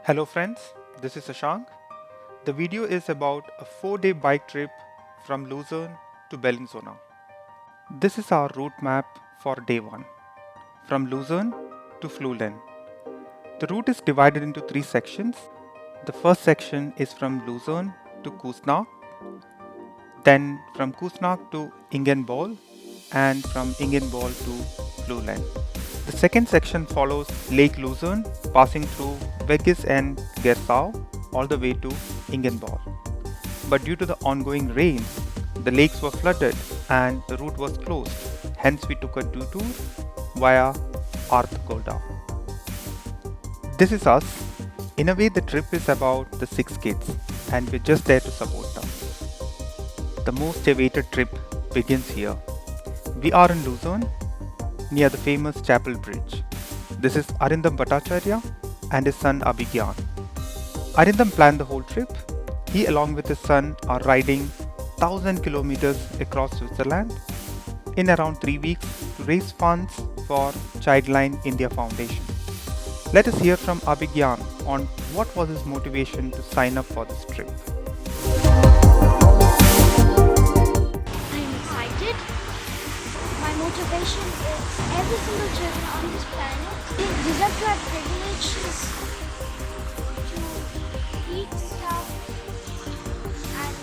Hello friends, this is Sasang. The video is about a 4-day bike trip from Luzern to Bellinzona. This is our route map for day 1, from Luzern to Flüelen. The route is divided into 3 sections. The first section is from Luzern to Kuznach, then from Kuznach to Ingenbol, and from Ingenbol to Flüelen. The second section follows Lake Luzern, passing through Weggis and Gersau all the way to Ingenbol. But due to the ongoing rains, the lakes were flooded and the route was closed. Hence, we took a detour via Arthgoda. This is us. In a way, the trip is about the 6 kids, and we're just there to support them. The most awaited trip begins here. We are in Luzern, near the famous Chapel Bridge. This is Arindam Bhattacharya and his son Abhigyan. Arindam planned the whole trip. He along with his son are riding 1000 kilometers across Switzerland in around 3 weeks to raise funds for Childline India Foundation. Let us hear from Abhigyan on what was his motivation to sign up for this trip. I'm excited. My motivation is every single children on this planet deserve to have privileges to eat stuff and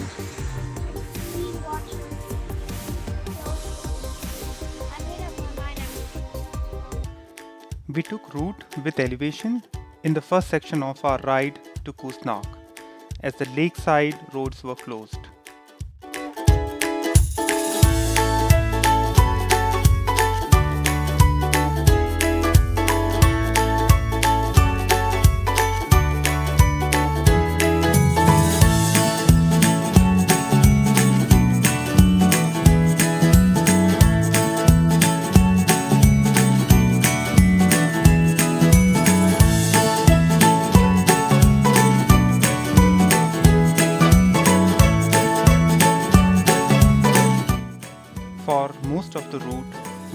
clean water. So I made up my mind. We took route with elevation in the first section of our ride to Kuznach, as the lakeside roads were closed. For most of the route,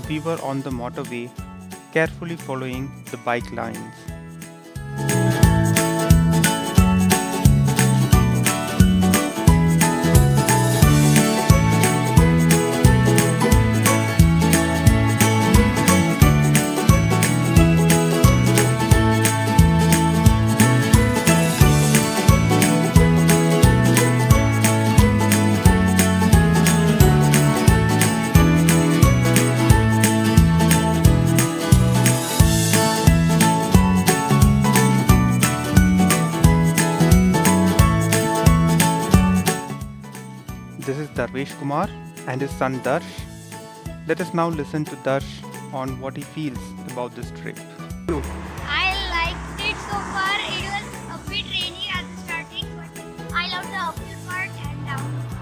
we were on the motorway, carefully following the bike lines. This is Darvesh Kumar and his son Darsh. Let us now listen to Darsh on what he feels about this trip. I liked it so far. It was a bit rainy at the starting, but I loved the uphill part and downhill.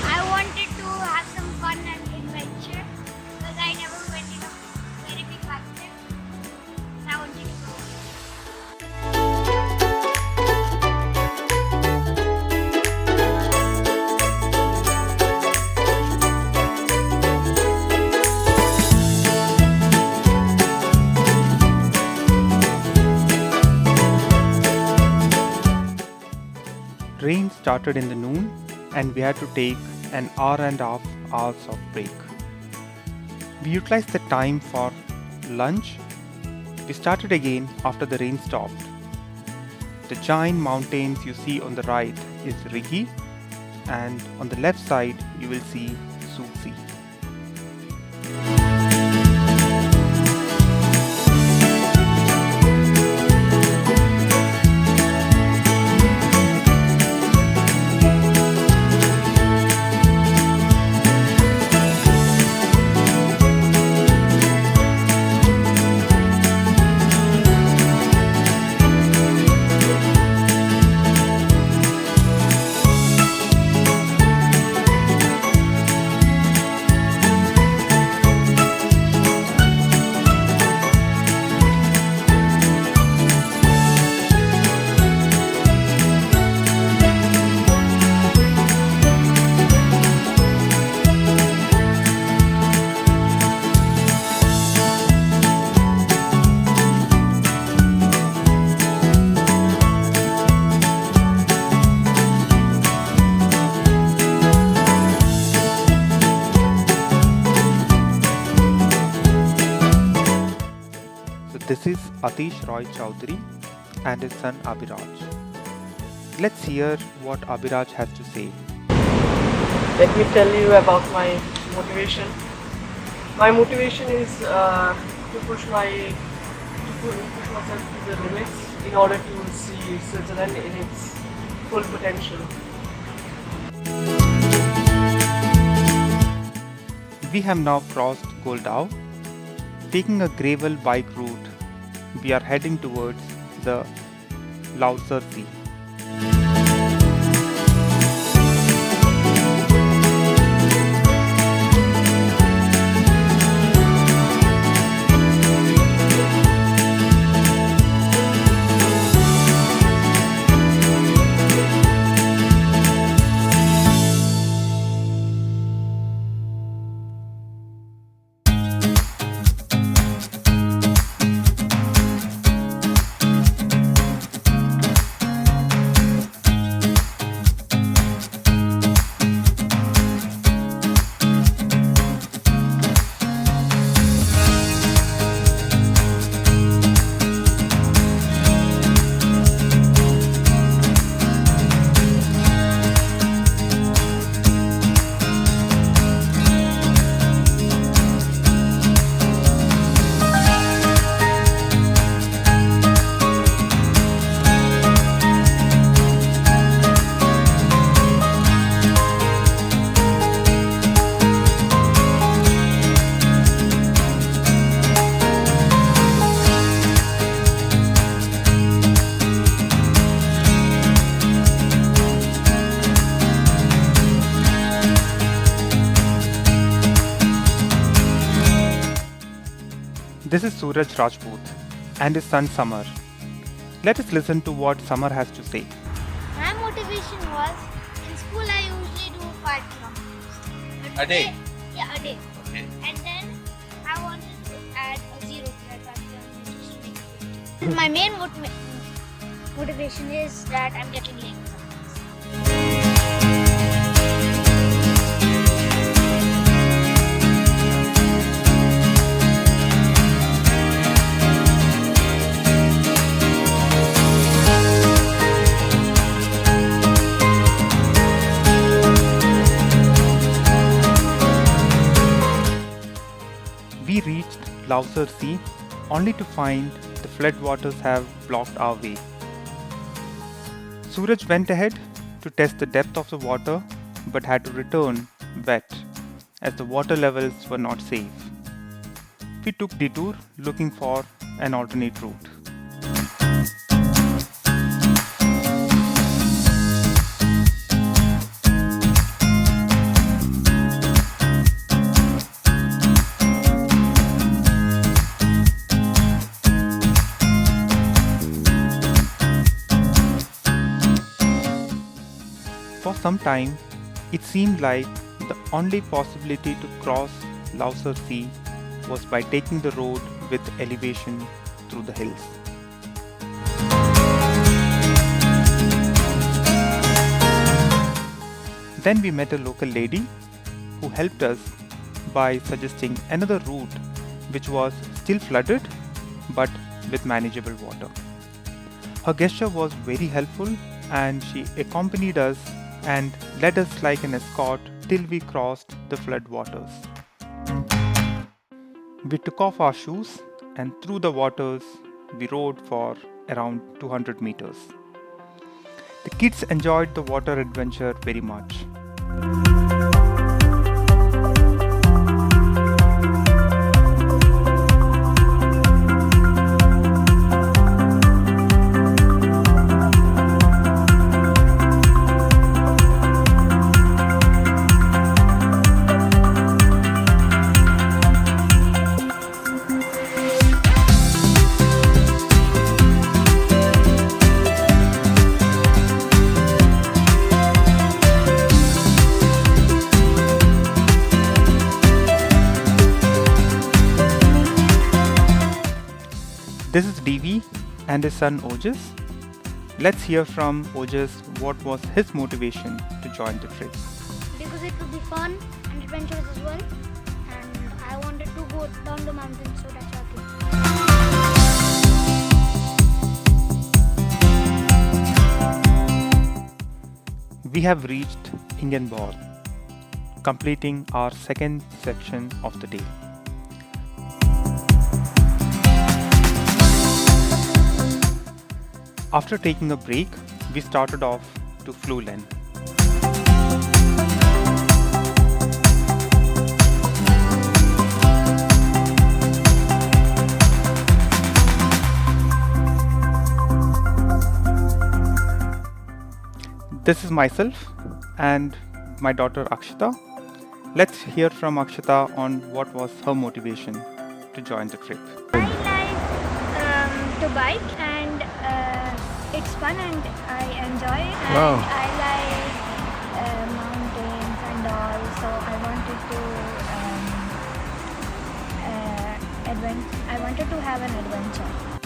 I wanted to have some fun and adventure because I never went in a very big bike trip. And I wanted to go. Rain started in the noon and we had to take an hour and a half hours of break. We utilized the time for lunch. We started again after the rain stopped. The giant mountains you see on the right is Rigi, and on the left side you will see Suzi. Atish Roy Chowdhury and his son Abhiraj. Let's hear what Abhiraj has to say. Let me tell you about my motivation. My motivation is to push myself to the limits in order to see Switzerland in its full potential. We have now crossed Goldau. Taking a gravel bike route, we are heading towards the Luzern Sea. This is Suraj Rajput and his son Samar. Let us listen to what Samar has to say. My motivation was in school I usually do 5 kilometers. But A day? Yeah, a day. Okay. And then I wanted to add a 0 to that 5 kilometers to make it 50. My main motivation is that I'm getting late sometimes. We reached Luzern Sea only to find the floodwaters have blocked our way. Suraj went ahead to test the depth of the water but had to return wet as the water levels were not safe. We took detour looking for an alternate route. For some time, it seemed like the only possibility to cross Luzern Sea was by taking the road with elevation through the hills. Then we met a local lady who helped us by suggesting another route which was still flooded but with manageable water. Her gesture was very helpful and she accompanied us and led us like an escort till we crossed the flood waters. We took off our shoes and through the waters we rode for around 200 meters. The kids enjoyed the water adventure very much. This is DV and his son Ojas. Let's hear from Ojas what was his motivation to join the trip. Because it would be fun and adventurous as well. And I wanted to go down the mountain, so that's why I came. we have reached Ingenborg, completing our second section of the day. After taking a break, we started off to Flüelen. This is myself and my daughter Akshita. Let's hear from Akshita on what was her motivation to join the trip. I like to bike and it's fun and I enjoy it. And Wow. I like mountains and all, so I wanted to have an adventure.